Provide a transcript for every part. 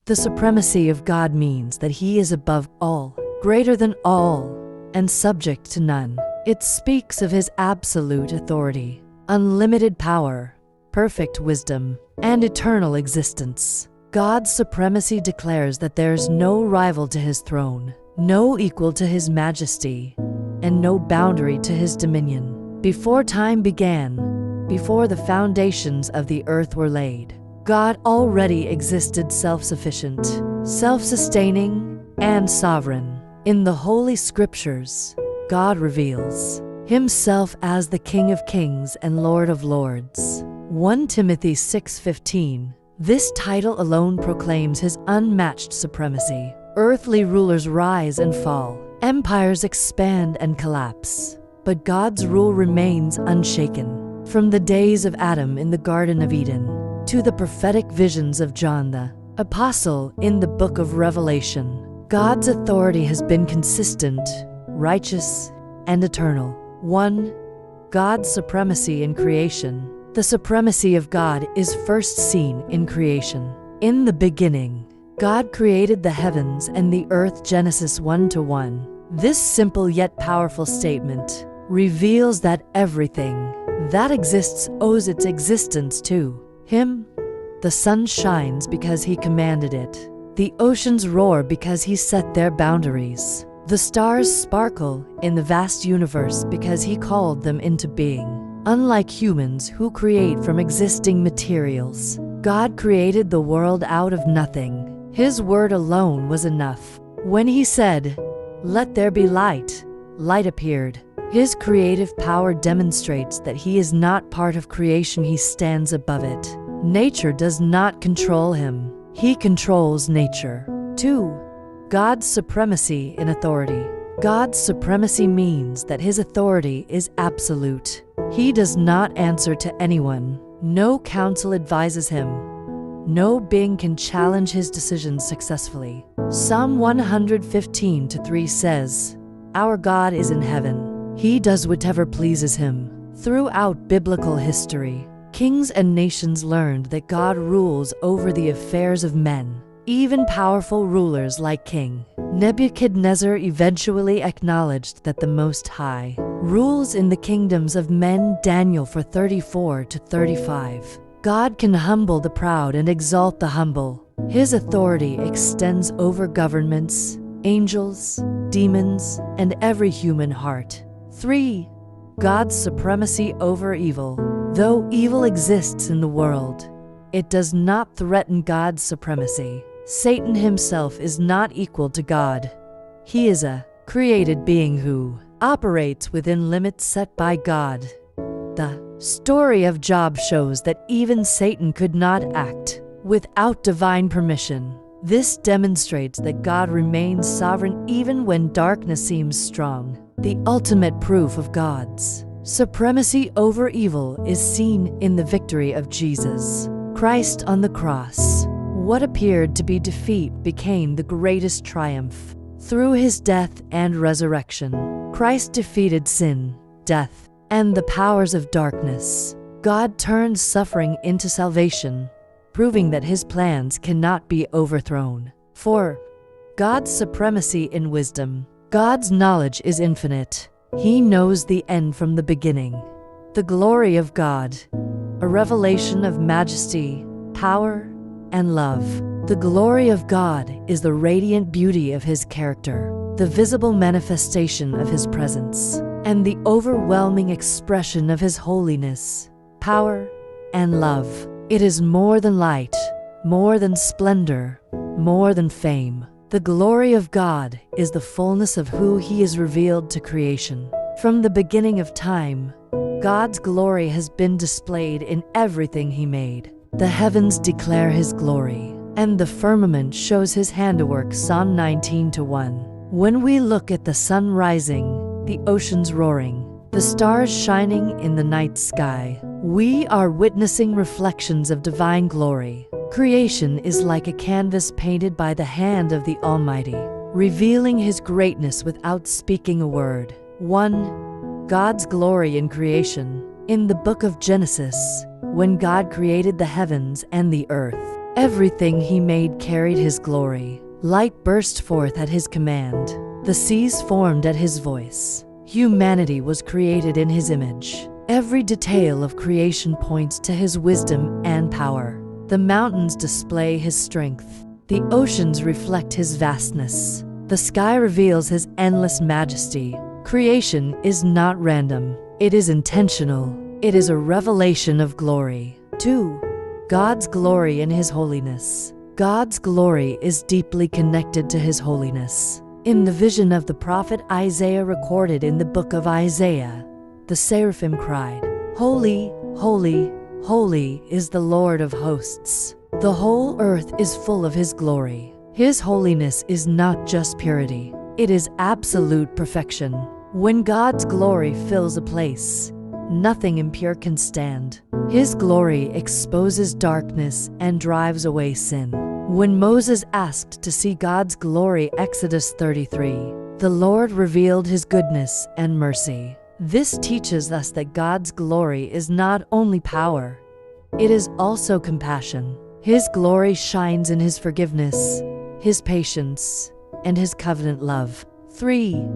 The supremacy of God means that He is above all, greater than all, and subject to none. It speaks of His absolute authority, unlimited power, perfect wisdom, and eternal existence. God's supremacy declares that there is no rival to His throne, no equal to His majesty, and no boundary to His dominion. Before time began, before the foundations of the earth were laid, God already existed self-sufficient, self-sustaining, and sovereign. In the Holy Scriptures, God reveals Himself as the King of Kings and Lord of Lords. 1 Timothy 6:15. This title alone proclaims His unmatched supremacy. Earthly rulers rise and fall, empires expand and collapse, but God's rule remains unshaken. From the days of Adam in the Garden of Eden to the prophetic visions of John the Apostle in the book of Revelation, God's authority has been consistent, righteous, and eternal. 1. God's supremacy in creation. The supremacy of God is first seen in creation. In the beginning, God created the heavens and the earth. Genesis 1:1. This simple yet powerful statement reveals that everything that exists owes its existence to Him. The sun shines because He commanded it. The oceans roar because He set their boundaries. The stars sparkle in the vast universe because He called them into being. Unlike humans who create from existing materials, God created the world out of nothing. His word alone was enough. When He said, "Let there be light," light appeared. His creative power demonstrates that He is not part of creation. He stands above it. Nature does not control Him. He controls nature. 2. God's supremacy in authority. God's supremacy means that His authority is absolute. He does not answer to anyone. No council advises Him. No being can challenge His decisions successfully. Psalm 115:3 says, "Our God is in heaven. He does whatever pleases Him." Throughout biblical history, kings and nations learned that God rules over the affairs of men. Even powerful rulers like King Nebuchadnezzar eventually acknowledged that the Most High rules in the kingdoms of men. Daniel 4:34-35. God can humble the proud and exalt the humble. His authority extends over governments, angels, demons, and every human heart. 3. God's supremacy over evil. Though evil exists in the world, it does not threaten God's supremacy. Satan himself is not equal to God. He is a created being who operates within limits set by God. The story of Job shows that even Satan could not act without divine permission. This demonstrates that God remains sovereign even when darkness seems strong. The ultimate proof of God's supremacy over evil is seen in the victory of Jesus Christ on the cross. What appeared to be defeat became the greatest triumph. Through His death and resurrection, Christ defeated sin, death, and the powers of darkness. God turned suffering into salvation, proving that His plans cannot be overthrown. 4. God's supremacy in wisdom. God's knowledge is infinite. He knows the end from the beginning. The glory of God, a revelation of majesty, power, and love. The glory of God is the radiant beauty of His character, the visible manifestation of His presence, and the overwhelming expression of His holiness, power, and love. It is more than light, more than splendor, more than fame. The glory of God is the fullness of who He is revealed to creation. From the beginning of time, God's glory has been displayed in everything He made. The heavens declare His glory, and the firmament shows His handiwork. Psalm 19:1. When we look at the sun rising, the oceans roaring, the stars shining in the night sky, we are witnessing reflections of divine glory. Creation is like a canvas painted by the hand of the Almighty, revealing His greatness without speaking a word. 1. God's glory in creation. In the book of Genesis, when God created the heavens and the earth, Everything he made carried his glory. Light burst forth at his command. The seas formed at his voice. Humanity was created in his image. Every detail of creation points to his wisdom and power. The mountains display his strength. The oceans reflect his vastness. The sky reveals his endless majesty. Creation is not random. It is intentional. It is a revelation of glory. 2. God's glory in his holiness. God's glory is deeply connected to his holiness. In the vision of the prophet Isaiah recorded in the book of Isaiah, the seraphim cried, "Holy, holy, holy is the Lord of hosts. The whole earth is full of his glory." His holiness is not just purity. It is absolute perfection. When God's glory fills a place, nothing impure can stand. His glory exposes darkness and drives away sin. When Moses asked to see God's glory, Exodus 33, the Lord revealed his goodness and mercy. This teaches us that God's glory is not only power, it is also compassion. His glory shines in his forgiveness, his patience, and his covenant love. 3.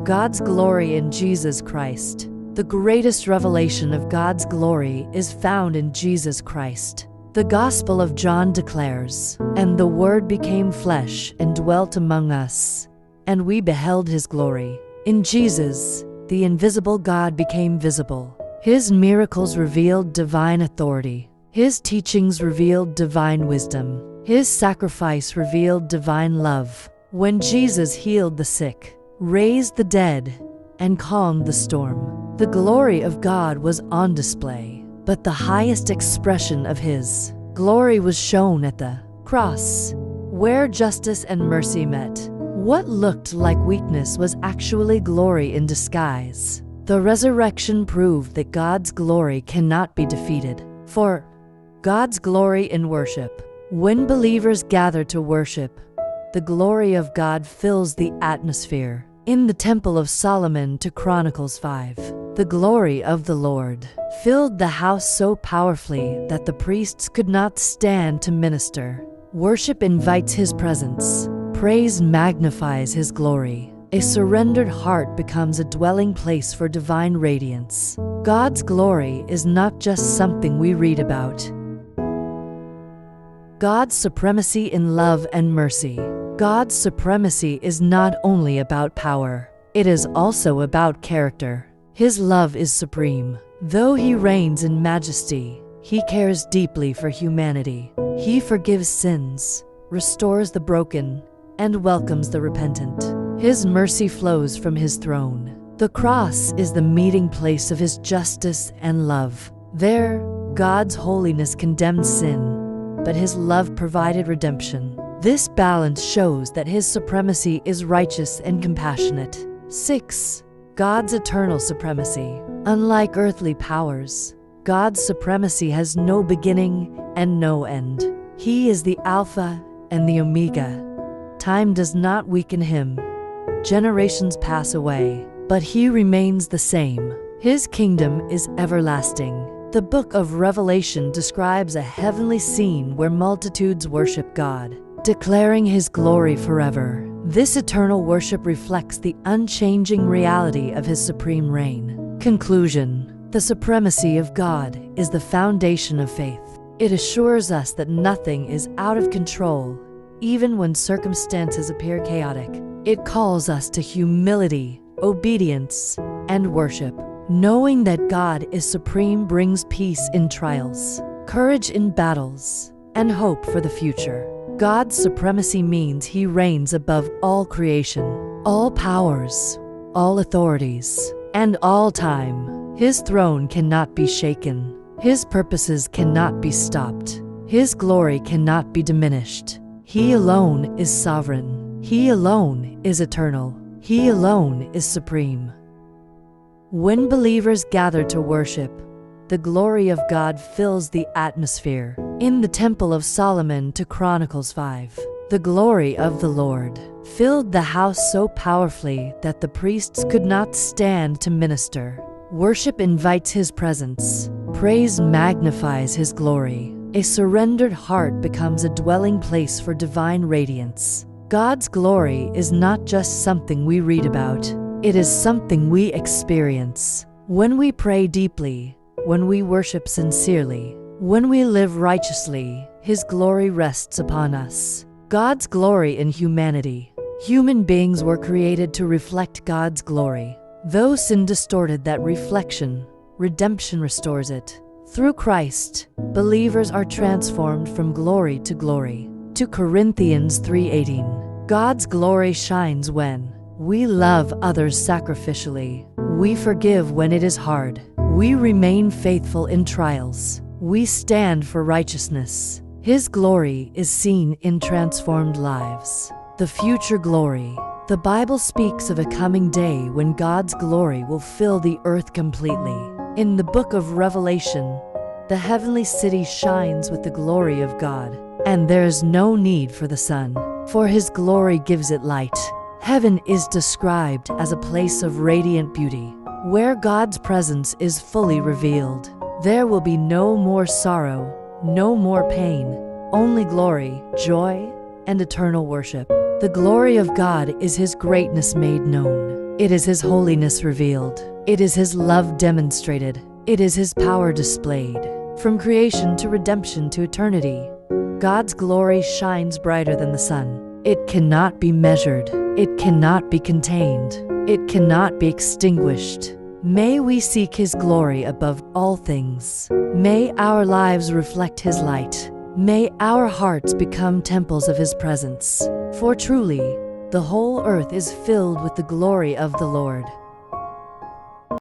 God's glory in Jesus Christ. The greatest revelation of God's glory is found in Jesus Christ. The Gospel of John declares, "And the Word became flesh and dwelt among us, and we beheld his glory." In Jesus, the invisible God became visible. His miracles revealed divine authority. His teachings revealed divine wisdom. His sacrifice revealed divine love. When Jesus healed the sick, raised the dead, and calmed the storm, the glory of God was on display. But the highest expression of his glory was shown at the cross, where justice and mercy met. What looked like weakness was actually glory in disguise. The resurrection proved that God's glory cannot be defeated. 4. God's glory in worship. When believers gather to worship, the glory of God fills the atmosphere. In the Temple of Solomon, to Chronicles 5, the glory of the Lord filled the house so powerfully that the priests could not stand to minister. Worship invites his presence. Praise magnifies his glory. A surrendered heart becomes a dwelling place for divine radiance. God's glory is not just something we read about. God's supremacy in love and mercy. God's supremacy is not only about power, it is also about character. His love is supreme. Though he reigns in majesty, he cares deeply for humanity. He forgives sins, restores the broken, and welcomes the repentant. His mercy flows from his throne. The cross is the meeting place of his justice and love. There, God's holiness condemned sin, but his love provided redemption. This balance shows that his supremacy is righteous and compassionate. 6. God's eternal supremacy. Unlike earthly powers, God's supremacy has no beginning and no end. He is the Alpha and the Omega. Time does not weaken him. Generations pass away, but he remains the same. His kingdom is everlasting. The book of Revelation describes a heavenly scene where multitudes worship God, declaring his glory forever. This eternal worship reflects the unchanging reality of his supreme reign. Conclusion. The supremacy of God is the foundation of faith. It assures us that nothing is out of control, even when circumstances appear chaotic. It calls us to humility, obedience, and worship. Knowing that God is supreme brings peace in trials, courage in battles, and hope for the future. God's supremacy means he reigns above all creation, all powers, all authorities, and all time. His throne cannot be shaken. His purposes cannot be stopped. His glory cannot be diminished. He alone is sovereign. He alone is eternal. He alone is supreme. When believers gather to worship, the glory of God fills the atmosphere. In the Temple of Solomon, to Chronicles 5, the glory of the Lord filled the house so powerfully that the priests could not stand to minister. Worship invites his presence. Praise magnifies his glory. A surrendered heart becomes a dwelling place for divine radiance. God's glory is not just something we read about. It is something we experience. When we pray deeply, when we worship sincerely, when we live righteously, His glory rests upon us. God's glory in humanity. Human beings were created to reflect God's glory. Though sin distorted that reflection, redemption restores it. Through Christ, believers are transformed from glory to glory. 2 Corinthians 3:18. God's glory shines when we love others sacrificially. We forgive when it is hard. We remain faithful in trials. We stand for righteousness. His glory is seen in transformed lives. The future glory. The Bible speaks of a coming day when God's glory will fill the earth completely. In the book of Revelation, the heavenly city shines with the glory of God, and there is no need for the sun, for His glory gives it light. Heaven is described as a place of radiant beauty, where God's presence is fully revealed. There will be no more sorrow, no more pain, only glory, joy, and eternal worship. The glory of God is His greatness made known. It is His holiness revealed. It is His love demonstrated. It is His power displayed. From creation to redemption to eternity, God's glory shines brighter than the sun. It cannot be measured. It cannot be contained. It cannot be extinguished. May we seek His glory above all things. May our lives reflect His light. May our hearts become temples of His presence. For truly, the whole earth is filled with the glory of the Lord.